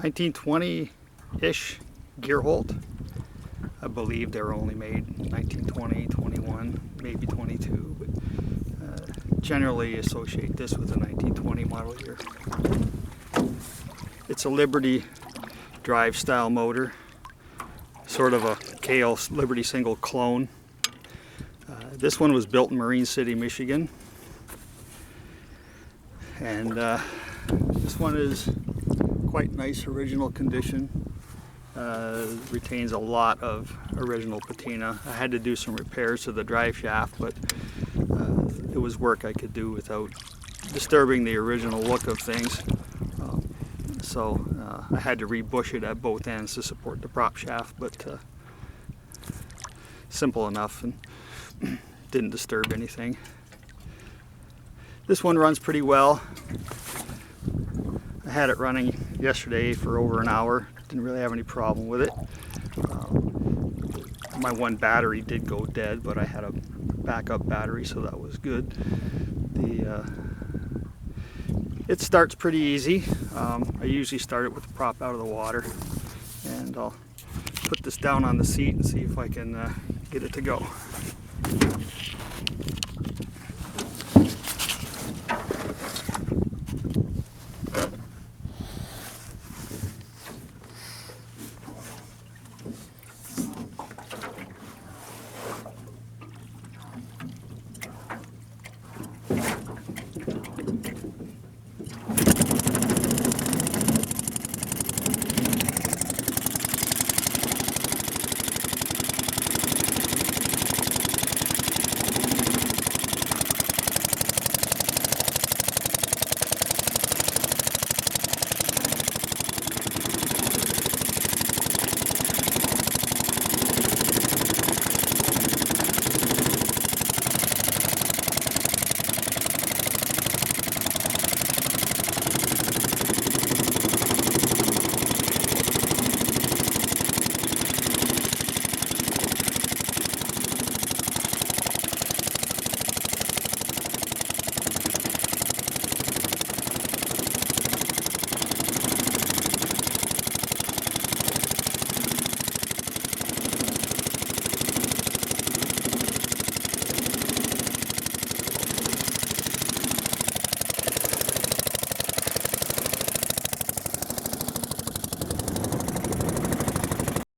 1920-ish Gierholtt. I believe they were only made 1920, 21, maybe 22, but generally associate this with a 1920 model year. It's a Liberty drive style motor, sort of a Coil Liberty single clone. This one was built in Marine City, Michigan, and this one is quite nice original condition. Retains a lot of original patina. I had to do some repairs to the drive shaft, but it was work I could do without disturbing the original look of things. So I had to rebush it at both ends to support the prop shaft, but simple enough and didn't disturb anything. This one runs pretty well. I had it running yesterday for over an hour. Didn't really have any problem with it. My one battery did go dead, but I had a backup battery, so that was good. It starts pretty easy. I usually start it with the prop out of the water, and I'll put this down on the seat and see if I can get it to go.